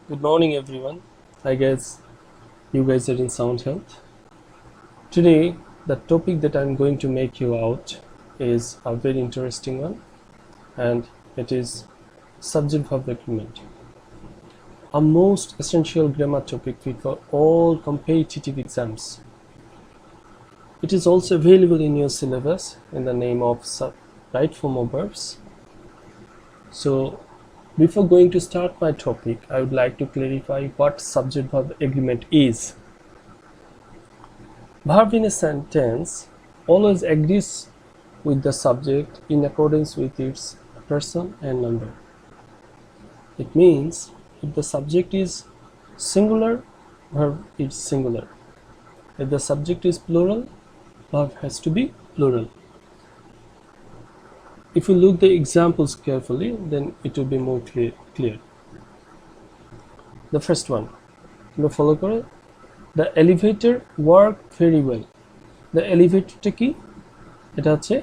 Good morning, everyone. I guess you guys are in sound health. Today, the topic that I'm going to make you out is a very interesting one, and it is subject verb agreement, a most essential grammar topic for all competitive exams. It is also available in your syllabus in the name of right form of verbs. So, before going to start my topic, I would like to clarify what subject verb agreement is. Verb in a sentence always agrees with the subject in accordance with its person and number. It means if the subject is singular, verb is singular. If the subject is plural, verb has to be plural. If you look the examples carefully, then it will be more clear. The first one, follow kore. The elevator worked very well. The elevator কি এটা হচ্ছে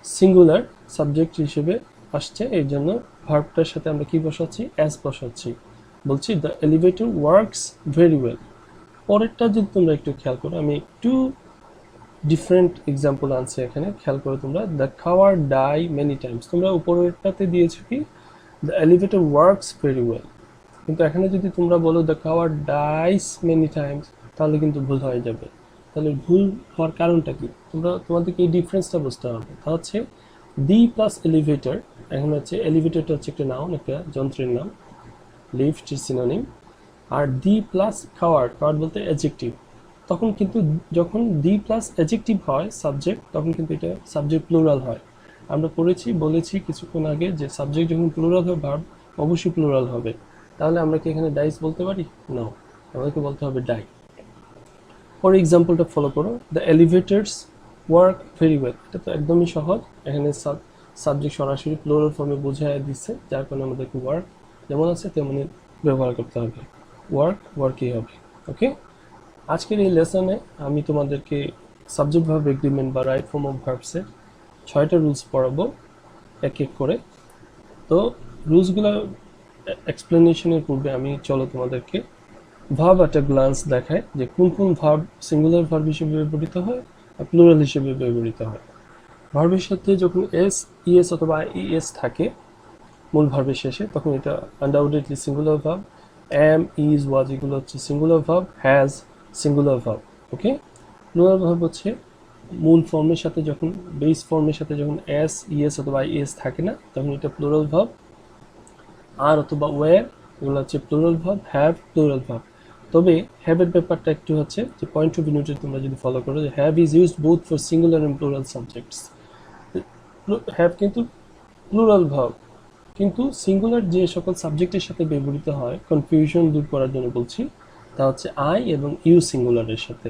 singular subject হিসেবে আসছে, এর জন্য ভার্বটার সাথে আমরা কি বসাচ্ছি, অ্যাজ বসাচ্ছি। বলছি the elevator works very well. পরেরটা যদি তোমরা একটু খেয়াল করো, আমি একটু ডিফারেন্ট এক্সাম্পল আনছি এখানে, খেয়াল করো তোমরা। দ্য খাওয়ার ডাই মেনি টাইমস, তোমরা উপরেরটাতে দিয়েছো কি the elevator works very well, কিন্তু এখানে যদি তোমরা বলো দ্য খাওয়ার ডাইস মেনি টাইমস, তাহলে কিন্তু ভুল হয়ে যাবে। তাহলে ভুল হওয়ার কারণটা কি, তোমাদেরকে এই ডিফারেন্সটা বুঝতে হবে। তা হচ্ছে দি প্লাস এলিভেটর, এখন হচ্ছে এলিভেটরটা হচ্ছে একটা নাউন, একটা যন্ত্রের নাম, লিফট ইজ সিনোনিম। আর দি প্লাস খাওয়ার, খাওয়ার বলতে অ্যাডজেক্টিভ, তখন কিন্তু যখন দি প্লাস অ্যাডজেক্টিভ হয় সাবজেক্ট, তখন কিন্তু এটা সাবজেক্ট প্লুরাল হয়। আমরা বলেছি কিছুক্ষণ আগে যে সাবজেক্ট যখন প্লুরাল হয় ভার্ব অবশ্যই প্লুরাল হবে। তাহলে আমরা কি এখানে ডাইস বলতে পারি? না, আমাদেরকে বলতে হবে ডাই। পরে এক্সাম্পলটা ফলো করো। দ্য এলিভেটরস ওয়ার্ক ভেরি ওয়েল, এটা তো একদমই সহজ। এখানে সাবজেক্ট সরাসরি প্লুরাল ফর্মে বোঝায় দিচ্ছে, যার কারণে আমাদেরকে ওয়ার্ক যেমন আছে তেমনই ব্যবহার করতে হবে। ওয়ার্কই হবে। ওকে, আজকের এই লেসনে আমি তোমাদেরকে সাবজেক্ট ভার্ব এগ্রিমেন্ট বা রাইট ফর্ম অফ ভার্বসের 6টা রুলস পড়াবো এক এক করে। তো রুলসগুলো এক্সপ্লেনেশনের পূর্বে আমি তোমাদেরকে ভার্ব একটা গ্লান্স দেখায় যে কোন কোন ভার্ব সিঙ্গুলার ভার্ব হিসেবে ব্যবহৃত হয় আর প্লুরাল হিসেবে ব্যবহৃত হয়। ভার্বের সাথে যখন এস, ইএস অথবা ইএস থাকে মূল ভার্বের শেষে, তখন এটা undoubtedly singular verb. Am, is, was এগুলো হচ্ছে singular verb. Has singular verb. Okay, plural verb হচ্ছে মূল ফর্মের সাথে যখন, বেস ফর্মের সাথে যখন এস, ইএস অথবা ইএস থাকে না, তখন এটা প্লুরাল ভার্ব। আর অথবা ওয়ার এগুলো হচ্ছে plural verb. Have plural verb. তবে হ্যাভের ব্যাপারটা একটু হচ্ছে যে পয়েন্ট অফ ভিউতে তোমরা যদি ফলো করো, যে have is used both for singular and plural subjects. Have কিন্তু প্লুরাল ভার্ব, কিন্তু সিঙ্গুলার যে সকল সাবজেক্টের সাথে ব্যবহৃত হয়, কনফিউশন দূর করার জন্য বলছি, তা হচ্ছে আই এবং ইউ সিঙ্গুলারের সাথে।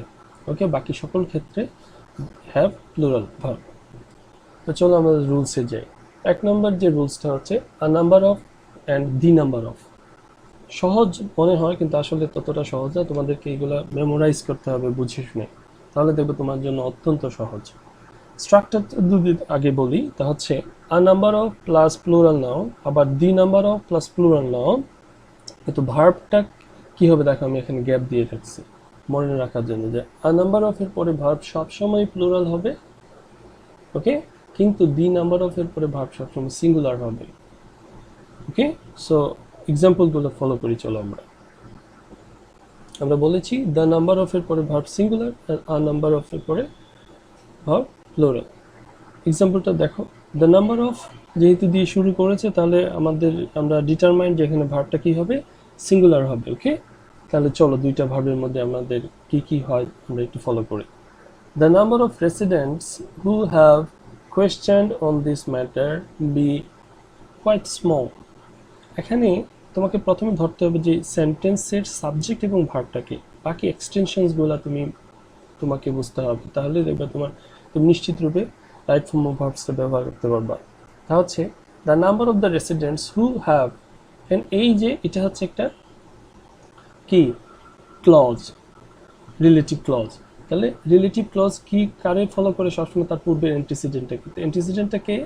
ওকে, বাকি সকল ক্ষেত্রে হ্যাভ প্লুরাল ভার্ব। তো চলো আমরা রুলসে যাই। 1 নম্বর যে রুলসটা হচ্ছে a number of and the number of. সহজ মনে হয়, কিন্তু আসলে ততটা সহজ না। তোমাদেরকে এগুলো মেমোরাইজ করতে হবে বুঝে শুনে, তাহলে দেখবে তোমার জন্য অত্যন্ত সহজ। স্ট্রাকচার যদি আগে বলি, তা হচ্ছে a number of plus plural noun, আবার the number of plus plural noun. কিন্তু ভার্বটা কি হবে দেখো, আমি এখানে গ্যাপ দিয়ে রাখছি মনে রাখার জন্য, যে আ নাম্বার অফ এর পরে ভার্ব সবসময় প্লুরাল হবে। ওকে, কিন্তু দি নাম্বার অফ এর পরে ভার্ব সবসময় সিঙ্গুলার হবে। ওকে, সো এক্সাম্পলগুলো ফলো করি। চলো আমরা বলেছি দ্য নাম্বার অফ এর পরে ভার্ব সিঙ্গুলার, আর আ নাম্বার অফ এর পরে ভার্ব প্লুরাল। এক্সাম্পলটা দেখো। দ্য নাম্বার অফ যেহেতু দিয়ে শুরু করেছে, তাহলে আমরা ডিটারমাইন যে এখানে ভার্বটা কি হবে, সিঙ্গুলার হবে। ওকে, তাহলে চলো দুইটা ভার্বের মধ্যে আমাদের কি কি হয় আমরা একটু ফলো করি। The number of residents who have questioned on this matter be quite small. এখানে তোমাকে প্রথমে ধরতে হবে যে সেন্টেন্সের সাবজেক্ট এবং ভার্বটা কি, বাকি এক্সটেনশনসগুলো তোমাকে বুঝতে হবে। তাহলে দেখবে তুমি নিশ্চিত রূপে রাইট ফর্ম অফ ভার্বসটা ব্যবহার করতে পারবা। তা হচ্ছে the number of the residents who have, এই যে এটা হচ্ছে একটা কি ক্লজ, রিলেটিভ ক্লজ। তাহলে রিলেটিভ ক্লজ কি কারে ফলো করে, সবসময় তার পূর্বের অ্যান্টিসিডেন্টটাকে,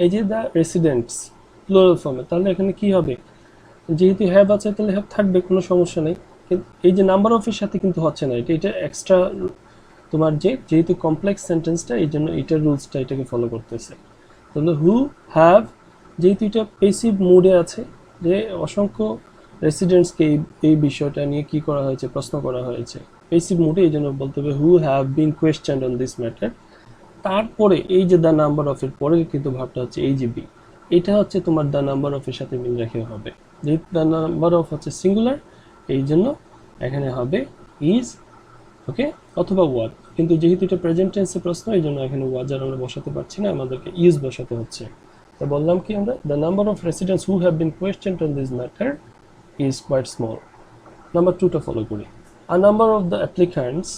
এই যে দ্য রেসিডেন্টস প্লুরাল ফর্মে, তাহলে এখানে কি হবে, যেহেতু হ্যাভ আছে তাহলে হ্যাভ থাকবে, কোনো সমস্যা নেই। কিন্তু এই যে নাম্বার অফের সাথে কিন্তু হচ্ছে না, এটা এক্সট্রা তোমার যেহেতু কমপ্লেক্স সেন্টেন্সটা, এই জন্য এটার রুলসটা এটাকে ফলো করতেছে। তাহলে হু হ্যাভ, যেহেতু এটা পেসিভ মুডে আছে, যে অসংখ্য রেসিডেন্টসকে এই বিষয়টা নিয়ে কি করা হয়েছে, প্রশ্ন করা হয়েছে পেসিভ মুডে, এই জন্য বলতে হবে হু have been questioned on this matter. তারপরে এই যে দ্য নাম্বার অফ এর পরে কিন্তু ভাবটা হচ্ছে এই যে বি, এটা হচ্ছে তোমার দ্য নাম্বার অফ এর সাথে মিল রেখে হবে। যেহেতু দ্য নাম্বার অফ হচ্ছে সিঙ্গুলার, এই জন্য এখানে হবে ইজ, ওকে, অথবা ওয়াজ। কিন্তু যেহেতু এটা প্রেজেন্ট টেন্সে প্রশ্ন, এই জন্য এখানে ওয়াজ আর আমরা বসাতে পারছি না, আমাদেরকে ইজ বসাতে হচ্ছে। তো বললাম কি আমরা, the number of residents who have been questioned on this matter is quite small. Number 2টা ফলো করি। A number of the applicants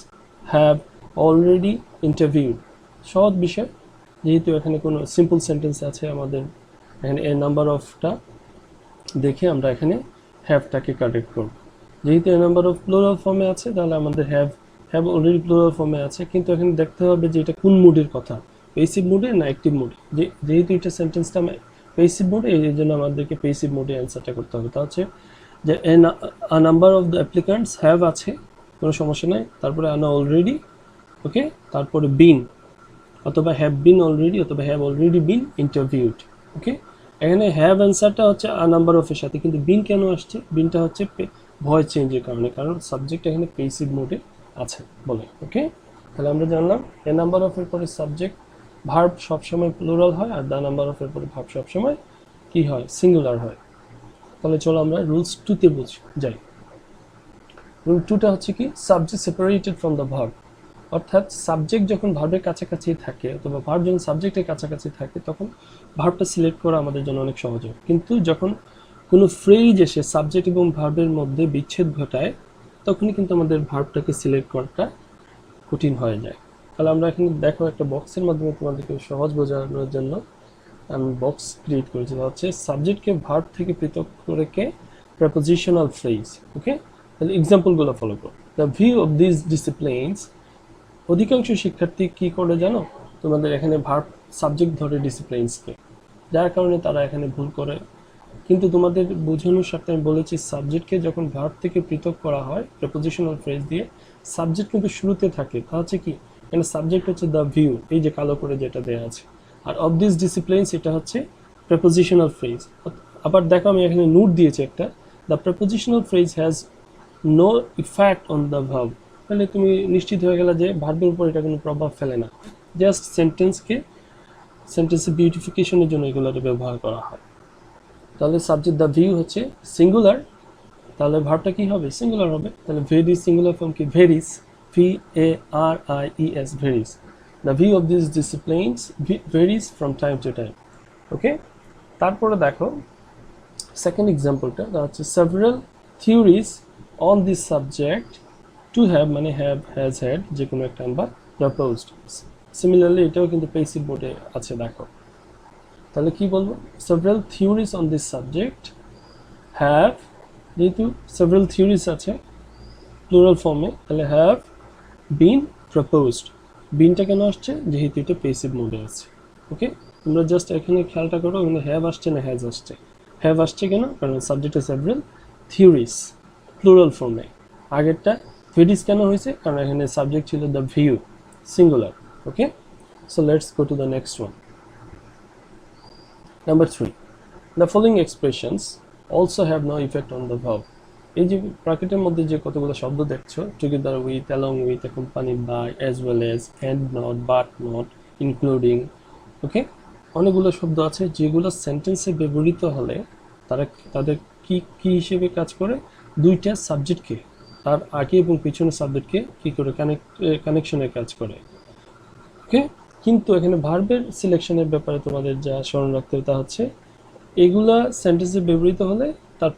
have already interviewed. সহজ বিষয়, যেহেতু এখানে কোনো সিম্পল সেন্টেন্স আছে, আমাদের এখানে এ নাম্বার অফটা দেখে আমরা এখানে হ্যাভটাকে কারেক্ট করব। যেহেতু এ নাম্বার অফ প্লুরাল ফর্মে আছে, তাহলে আমাদের হ্যাভ অলরেডি প্লুরাল ফর্মে আছে, কিন্তু এখানে দেখতে হবে যে এটা কোন মুডের কথা, পেসিভ মুডে না অ্যাক্টিভ মুডে। যেহেতু এটা সেন্টেন্সটা পেসিভ মুডে, এই জন্য আমাদেরকে পেসিভ মুডে অ্যান্সারটা করতে হবে। তা হচ্ছে যে আ number of the applicants have আছে, কোনো সমস্যা নাই, তারপরে আনা অলরেডি, ওকে, তারপরে বিন, অথবা হ্যাভ বিন অলরেডি, অথবা হ্যাভ অলরেডি বিন ইন্টারভিউড, ওকে। এখানে হ্যাভ অ্যান্সারটা হচ্ছে আ নাম্বার অফের সাথে, কিন্তু বিন কেন আসছে, বিনটা হচ্ছে ভয়েস চেঞ্জের কারণে, কারণ সাবজেক্ট এখানে পেসিভ মোডে আছে বলে, ওকে। তাহলে আমরা জানলাম এ নাম্বার অফের পরে সাবজেক্ট ভার্ব সবসময় প্লুরাল হয়, আর দ্য নাম্বার অফের পরে ভার্ব সবসময় কি হয়, সিঙ্গুলার হয়। তাহলে চলো আমরা রুলস 2তে যাই। রুল 2টা হচ্ছে কি, subject separated from the verb. অর্থাৎ সাবজেক্ট যখন ভার্বের কাছাকাছি থাকে, অথবা ভার্ব যখন সাবজেক্টের কাছাকাছি থাকে, তখন ভার্বটা সিলেক্ট করা আমাদের জন্য অনেক সহজ হয়। কিন্তু যখন কোনো ফ্রেজ এসে সাবজেক্ট এবং ভার্বের মধ্যে বিচ্ছেদ ঘটায়, তখনই কিন্তু আমাদের ভার্বটাকে সিলেক্ট করাটা কঠিন হয়ে যায়। তাহলে আমরা এখানে দেখো একটা বক্সের মাধ্যমে তোমাদেরকে সহজ বোঝানোর জন্য আমি বক্স ক্রিয়েট করেছি। হচ্ছে সাবজেক্টকে ভার্ব থেকে পৃথক করে প্রেপোজিশনাল ফ্রেজ, ওকে। তাহলে এক্সাম্পলগুলো ফলো করো। The view of this disciplines, অধিকাংশ শিক্ষার্থী কি করে জানো, তোমাদের এখানে ভার্ব সাবজেক্ট ধরে ডিসিপ্লিনসকে, যার কারণে তারা এখানে ভুল করে। কিন্তু তোমাদের বোঝানোর সাথে আমি বলেছি, সাবজেক্টকে যখন ভার্ব থেকে পৃথক করা হয় প্রেপোজিশনাল ফ্রেজ দিয়ে, সাবজেক্ট কিন্তু শুরুতে থাকে। তা হচ্ছে কি, এখানে সাবজেক্ট হচ্ছে দ্য ভিউ, এই যে কালো করে যেটা দেওয়া আছে, আর অফ দিস ডিসিপ্লিনস এটা হচ্ছে প্রেপোজিশনাল ফ্রেজ। আবার দেখো আমি এখানে নোট দিয়েছি একটা, the prepositional phrase has no effect on the verb. তাহলে তুমি নিশ্চিত হয়ে গেলে যে ভার্বের উপর এটা কোনো প্রভাব ফেলে না, জাস্ট সেন্টেন্সের বিউটিফিকেশনের জন্য এগুলোকে ব্যবহার করা হয়। তাহলে সাবজেক্ট দ্য ভিউ হচ্ছে সিঙ্গুলার, তাহলে ভার্বটা কি হবে, সিঙ্গুলার হবে। তাহলে ভেরিস সিঙ্গুলার ফর্ম কি, varies, VARIES, varies. The view of this disciplines varies from time to time, okay. তারপরে দেখো সেকেন্ড এক্সাম্পলটা, হচ্ছে several theories on this subject to have, মানে হ্যাভ, হ্যাজ, হ্যাড, যে কোনো একটা আমরা প্রপোজড। সিমিলারলি এটাও কিন্তু পেসিভ মোডে আছে, দেখো। তাহলে কি বলবো, several theories on this subject have, যেহেতু সেভারাল থিওরিজ আছে প্লুরাল ফর্মে, তাহলে হ্যাভ বিন প্রপোজড। বিনটা কেন আসছে, যেহেতু এটা পেসিভ মোডে আছে, ওকে। তোমরা জাস্ট এখানে খেয়ালটা করো, এখানে হ্যাভ আসছে না হ্যাজ আসছে। হ্যাভ আসছে কেন, কারণ সাবজেক্টে সেভারাল থিওরিজ প্লুরাল ফর্মে। আগেরটা ভেরিস কেন হয়েছে, কারণ এখানে সাবজেক্ট ছিল the view, singular, okay. So let's go to the next one. Number 3, the following expressions also have no effect on the verb. এই যে ব্র্যাকেটের মধ্যে যে কতগুলো শব্দ দেখছো, together with, along with, accompanied by, as well as, and not, but not, including, ওকে। অনেকগুলো শব্দ আছে যেগুলো সেন্টেন্সে ব্যবহৃত হলে তাদের কি হিসেবে কাজ করে, দুইটা সাবজেক্টকে, তার আগে এবং পিছনে সাবজেক্টকে কি করে কানেকশনের কাজ করে, ওকে। কিন্তু এখানে ভার্বের সিলেকশনের ব্যাপারে তোমাদের যা স্মরণ রাখতে হবে তা হচ্ছে, এগুলা সেন্টেন্সে ব্যবহৃত হলে তার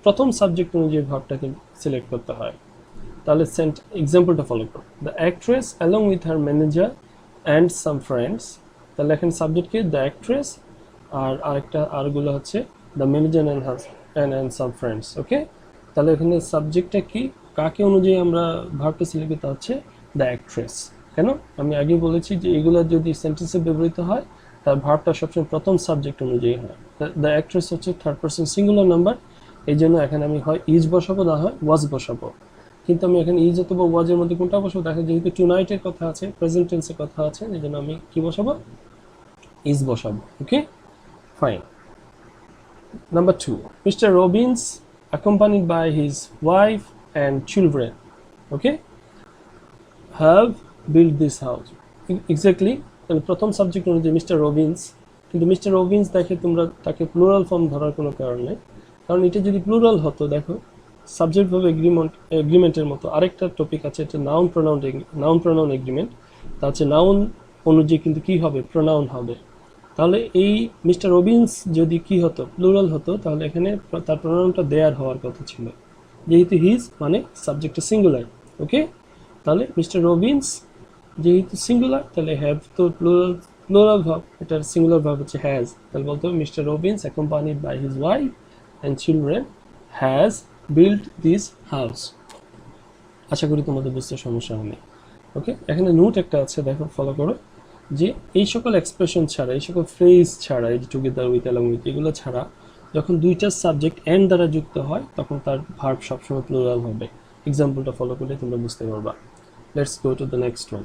প্রথম সাবজেক্ট অনুযায়ী ভার্বটাকে সিলেক্ট করতে হয়। তাহলে এক্সাম্পলটা ফলো করো, the actress along with her manager and some friends. তাহলে এখানে সাবজেক্টকে দ্য অ্যাক্ট্রেস, আর আরগুলো হচ্ছে the manager and some friends, okay. তাহলে এখানে সাবজেক্টটা কি, কাকে অনুযায়ী আমরা ভার্বটা সিলেক্ট করতে হচ্ছে, দ্য অ্যাক্ট্রেস। কেন, আমি আগেই বলেছি যে এগুলো যদি সেন্টেন্সে ব্যবহৃত হয়, তার ভার্বটা সবসময় প্রথম সাবজেক্ট অনুযায়ী হয়। দ্য অ্যাক্ট্রেস হচ্ছে থার্ড পারসন সিঙ্গুলার নাম্বার, এই জন্য এখানে আমি হয় ইজ বসাবো না হয় ওয়াজ বসাবো, কিন্তু আমি এখানে ইজ অথবা ওয়াজের মধ্যে কোনটা বসাবো, দেখো যেহেতু টুনাইটের কথা আছে, প্রেজেন্ট টেন্সের কথা আছে, এই জন্য আমি কি বসাবো, ইজ বসাবো। Okay, fine. Number 2, mister Robbins accompanied by his wife and children, okay, have built this house. Exactly, তাহলে প্রথম সাবজেক্ট অনুযায়ী মিস্টার রবিন্স, কিন্তু মিস্টার রবিন্স দেখে তোমরা তাকে প্লুরাল ফর্ম ধরার কোনো কারণ নেই, কারণ এটা যদি প্লুরাল হতো, দেখো সাবজেক্ট ভাবে এগ্রিমেন্টের মতো আরেকটা টপিক আছে, এটা নাউন প্রোনাউন এগ্রিমেন্ট, তা হচ্ছে নাউন অনুযায়ী কিন্তু কি হবে, প্রোনাউন হবে। তাহলে এই মিস্টার রবিন্স যদি কি হতো, প্লুরাল হতো, তাহলে এখানে তার প্রোনাউনটা দেয়ার হওয়ার কথা ছিল, যেহেতু হিজ মানে সাবজেক্টটা সিঙ্গুলার। ওকে, তাহলে মিস্টার রবিন্স যেহেতু সিঙ্গুলার, তাহলে হ্যাভ তো প্লুরাল ভাব, এটার সিঙ্গুলার ভাব হচ্ছে হ্যাজ, তাহলে বলতে হবে mister Robbins accompanied by his wife and children has built this house. আশা করি তোমাদের বুঝতে সমস্যা হয়নি। ওকে, এখানে নোট একটা আছে, দেখো ফলো করো, যে এই সকল এক্সপ্রেশন ছাড়া, এই সকল ফ্রেজ ছাড়া, এই যে টুগেদার উইথ, অ্যালং উইথ, এগুলো ছাড়া যখন দুইটা সাবজেক্ট এন্ড দ্বারা যুক্ত হয়, তখন তার ভার্ব সবসময় প্লুরাল হবে। এক্সাম্পলটা ফলো করলে তোমরা বুঝতে পারবা। Let's go to the next one.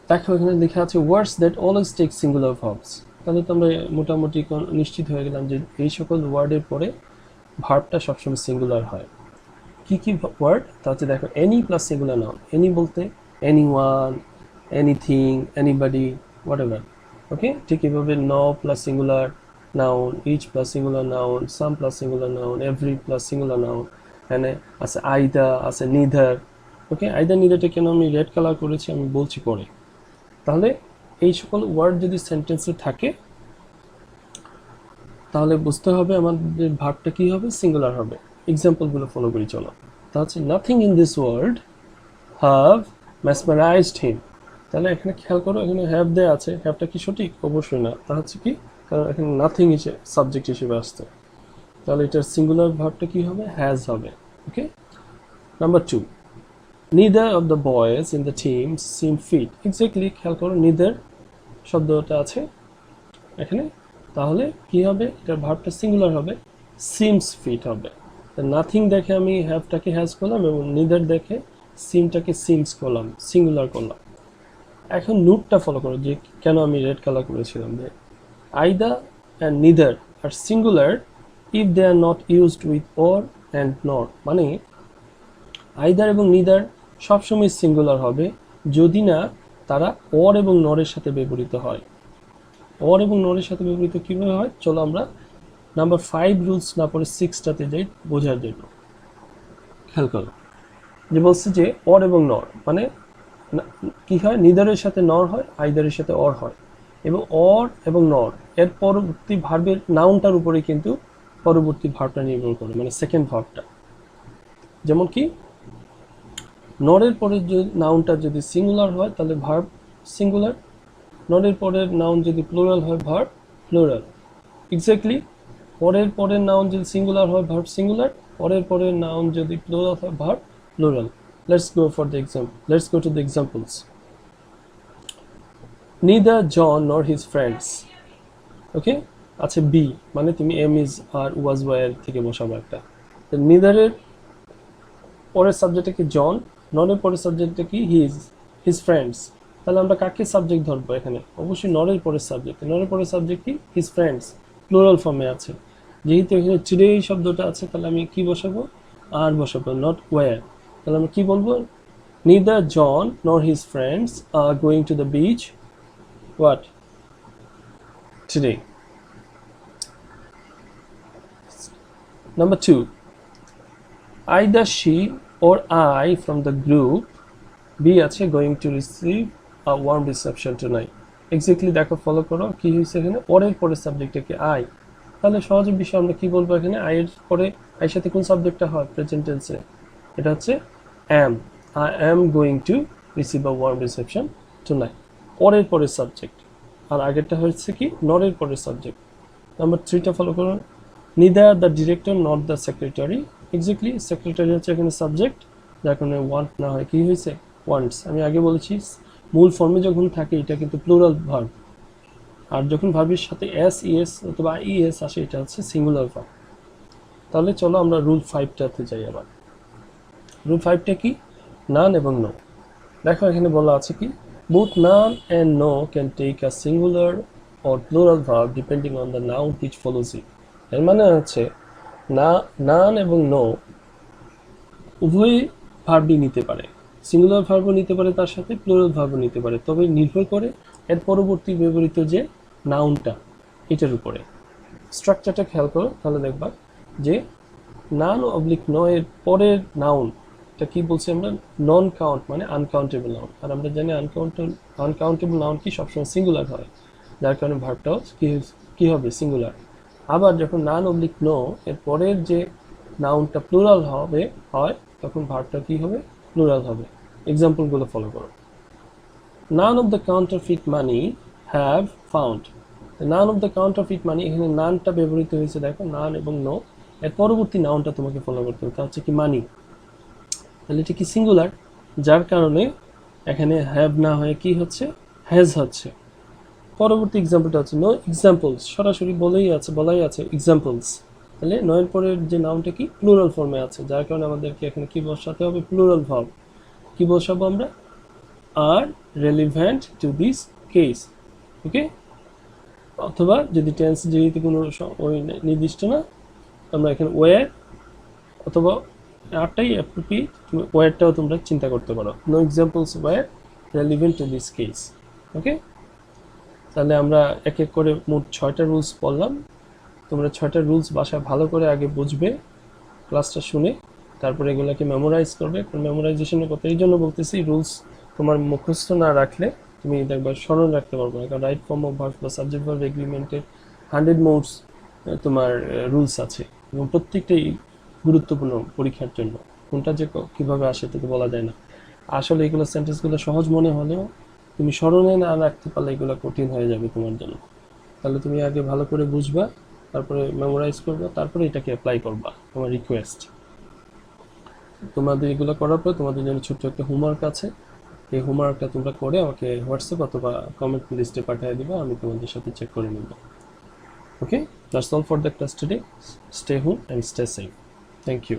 দেখো এখানে লেখা আছে words that always take singular verbs. তাহলে তো আমরা মোটামুটি নিশ্চিত হয়ে গেলাম যে এই সকল ওয়ার্ডের পরে ভার্বটা সবসময় সিঙ্গুলার হয়। কি কি ওয়ার্ড, তা হচ্ছে দেখো any plus singular noun, any বলতে anyone, anything, anybody, whatever. Okay, ঠিক এভাবে no plus singular noun, each plus singular noun, some plus singular noun, every plus singular noun, এখানে আছে আইদা, আছে নিদার। ওকে, আইদা নিদারটা কেন আমি রেড কালার করেছি আমি বলছি পরে। তাহলে এই সকল ওয়ার্ড যদি সেন্টেন্সে থাকে, তাহলে বুঝতে হবে আমাদের ভার্বটা কি হবে, সিঙ্গুলার হবে। এক্সাম্পলগুলো ফলো করি চলো। তা হচ্ছে nothing in this world have mesmerised him. তাহলে এখানে খেয়াল করো, এখানে হ্যাভ দেয়া আছে, হ্যাভটা কি সঠিক? অবশ্যই না। তা হচ্ছে কি, কারণ এখানে নাথিং হিসেবে সাবজেক্ট হিসেবে আসছে, তাহলে এটার সিঙ্গুলার ভার্বটা কি হবে, হ্যাজ হবে। ওকে, number 2, neither of the boys in the team seem fit. Exactly খেয়াল করো, neither শব্দটা আছে এখানে, তাহলে কি হবে, এটার ভার্বটা সিঙ্গুলার হবে, সিমস ফিট হবে। নাথিং দেখে আমি হ্যাভটাকে হ্যাজ করলাম এবং নিদার দেখে সিমটাকে সিমস করলাম, সিঙ্গুলার করলাম। এখন নোটটা ফলো করো যে কেন আমি রেড কালার করেছিলাম, যে either and neither are singular if they are not used with or and not, মানে আইদার এবং নিদার সবসময় সিঙ্গুলার হবে যদি না তারা অর এবং নরের সাথে ব্যবহৃত হয়। অর এবং নরের সাথে ব্যবহৃত কীভাবে হয়, চলো আমরা নাম্বার 5 রুলস না পরে 6টাতে যাই বোঝার জন্য। খেয়াল করো যে বলছে যে অর এবং নর মানে কি হয়, নিদারের সাথে নর হয়, আইদারের সাথে অর হয়, এবং অর এবং নর এর পরবর্তী ভার্বের নাউনটার উপরে কিন্তু পরবর্তী ভার্বটা নির্ভর করে, মানে সেকেন্ড ভার্বটা। যেমন কি নরের পরের যে নাউনটা যদি সিঙ্গুলার হয় তাহলে ভার্ব সিঙ্গুলার, নরের পরের নাউন যদি প্লুরাল হয় ভার্ব প্লুরাল। এক্স্যাক্টলি পরের পরের নাউন যদি সিঙ্গুলার হয় ভার্ব সিঙ্গুলার, পরের পরের নাউন যদি প্লুরাল হয় verb plural. Let's go for the example. Let's go to the examples. Neither John nor his friends. Okay? আচ্ছা বি মানে তুমি am is are was were থেকে বসাবো একটা। নিদারের পরের সাবজেক্টটা কি জন, নরের পরের সাবজেক্টটা কি হিজ ফ্রেন্ডস। তাহলে আমরা কাকে সাবজেক্ট ধরবো এখানে, অবশ্যই নরের পরের সাবজেক্ট। নরের পরের সাবজেক্ট কি, হিজ ফ্রেন্ডস, প্লুরাল ফর্মে আছে। যেহেতু এখানে টুডে এই শব্দটা আছে, তাহলে আমি কি বসাবো, আর বসাবো, নট ওয়্যার। তাহলে আমরা কি বলবো, neither John nor his friends are going to the beach what today. Number 2, either she or I from the group B আছে going to receive a warm reception tonight. Exactly দেখো follow করো কি হয়েছে এখানে, ওরের পরে সাবজেক্টটা কি আই। তাহলে সহজ বিষয় আমরা কি বলবো এখানে, আই এর পরে আই সাথে কোন সাবজেক্টটা হয় প্রেজেন্ট টেন্সে, এটা হচ্ছে am. I am going to receive a warm reception tonight. ওরের পরের সাবজেক্ট, আর আগেরটা হচ্ছে কি নরের পরের সাবজেক্ট। নাম্বার 3টা ফলো করুন, neither the director nor the secretary. Exactly secretary হচ্ছে এখানে সাবজেক্ট, যার কারণে ওয়ান্ট না হয় কি হয়েছে ওয়ান্টস। আমি আগে বলেছি মূল ফর্মে যখন থাকে এটা কিন্তু প্লুরাল ভার্ব, আর যখন ভার্বের সাথে এস ইএস অথবা ইএস আসে এটা হচ্ছে সিঙ্গুলার ভার্ব। তাহলে চলো আমরা রুল 5টাতে যাই আবার। রুল 5টা কি? নান এবং নো। দেখো এখানে বলা আছে কি, both noun and no can take a singular or plural verb depending on the noun which follows it. এর মানে হচ্ছে না, নান এবং নো উভয় ভার্বই নিতে পারে, সিঙ্গুলার ভার্বও নিতে পারে, তার সাথে প্লুরাল ভার্বও নিতে পারে, তবে নির্ভর করে এর পরবর্তী ব্যবহৃত যে নাউনটা এটার উপরে। স্ট্রাকচারটা খেয়াল করো, তাহলে দেখবা যে নান অবলিক নো এর পরের নাউন এটা কি বলছি আমরা? নন কাউন্ট মানে আনকাউন্টেবল নাউন। আর আমরা জানি আনকাউন্টেবল নাউন কি সবসময় সিঙ্গুলার হয়, যার কারণে ভার্বটাও কি হবে? সিঙ্গুলার। আবার যখন নান অবলিক নো এর পরের যে নাউনটা প্লুরাল হয় তখন ভার্বটা কি হবে? প্লুরাল হবে। এক্সাম্পলগুলো ফলো করো। None of the counterfeit money have found. None of the counterfeit money, এখানে নানটা ব্যবহৃত হয়েছে, দেখো নান এবং নো এর পরবর্তী নাউনটা তোমাকে ফলো করতে হবে, তা হচ্ছে কি মানি। তাহলে এটা কি? সিঙ্গুলার, যার কারণে এখানে হ্যাভ না হয়ে কি হচ্ছে? হ্যাজ হচ্ছে। পরবর্তী এক্সাম্পলটা হচ্ছে নো এক্সাম্পলস, সরাসরি বলাই আছে এক্সাম্পলস। তাহলে নয়ের পরের যে নাউনটা কি? প্লুরাল ফর্মে আছে, যার কারণে আমাদেরকে এখানে কি বসাতে হবে? Plural verb. কি বসাবো আমরা? আর রেলিভেন্ট টু দিস কেস। ওকে, অথবা যদি টেন্স যেহেতু কোনো ওই নির্দিষ্ট না, আমরা এখানে ওয়ার অথবা আরটাই অ্যাপ্রোপ্রিয়েট, ওয়ারটাও তোমরা চিন্তা করতে পারো। No examples were relevant to this case. Okay, তাহলে আমরা এক এক করে মোট 6টা রুলস পড়লাম। তোমরা 6টা রুলস বাসায় ভালো করে আগে বুঝবে ক্লাসটা শুনে, তারপরে এগুলোকে মেমোরাইজ করবে। মেমোরাইজেশনের কথা এই জন্য বলতেছি, রুলস তোমার মুখস্থ না রাখলে তুমি দেখবা স্মরণ রাখতে পারবে না, কারণ রাইট ফর্ম অফ ভার্ব বা সাবজেক্ট ভার্ব এগ্রিমেন্টের 100 মোডস তোমার রুলস আছে, এবং প্রত্যেকটাই গুরুত্বপূর্ণ পরীক্ষার জন্য। কোনটা যে কীভাবে আসে তো বলা যায় না। আসলে এগুলো সেন্টেন্সগুলো সহজ মনে হলেও তুমি স্মরণে না রাখতে পারলে এগুলো কঠিন হয়ে যাবে তোমার জন্য। তাহলে তুমি আগে ভালো করে বুঝবা, তারপরে মেমোরাইজ করবা, তারপরে এটাকে অ্যাপ্লাই করবা। আমার রিকোয়েস্ট, তোমাদের এগুলো করার পর তোমাদের জন্য ছোট্ট একটা হোমওয়ার্ক আছে। এই হোমওয়ার্কটা তোমরা করে আমাকে হোয়াটসঅ্যাপ অথবা কমেন্ট লিস্টে পাঠিয়ে দিবা, আমি তোমাদের সাথে চেক করে নেব। Okay, that's all for the class today. Stay home and stay safe. Thank you.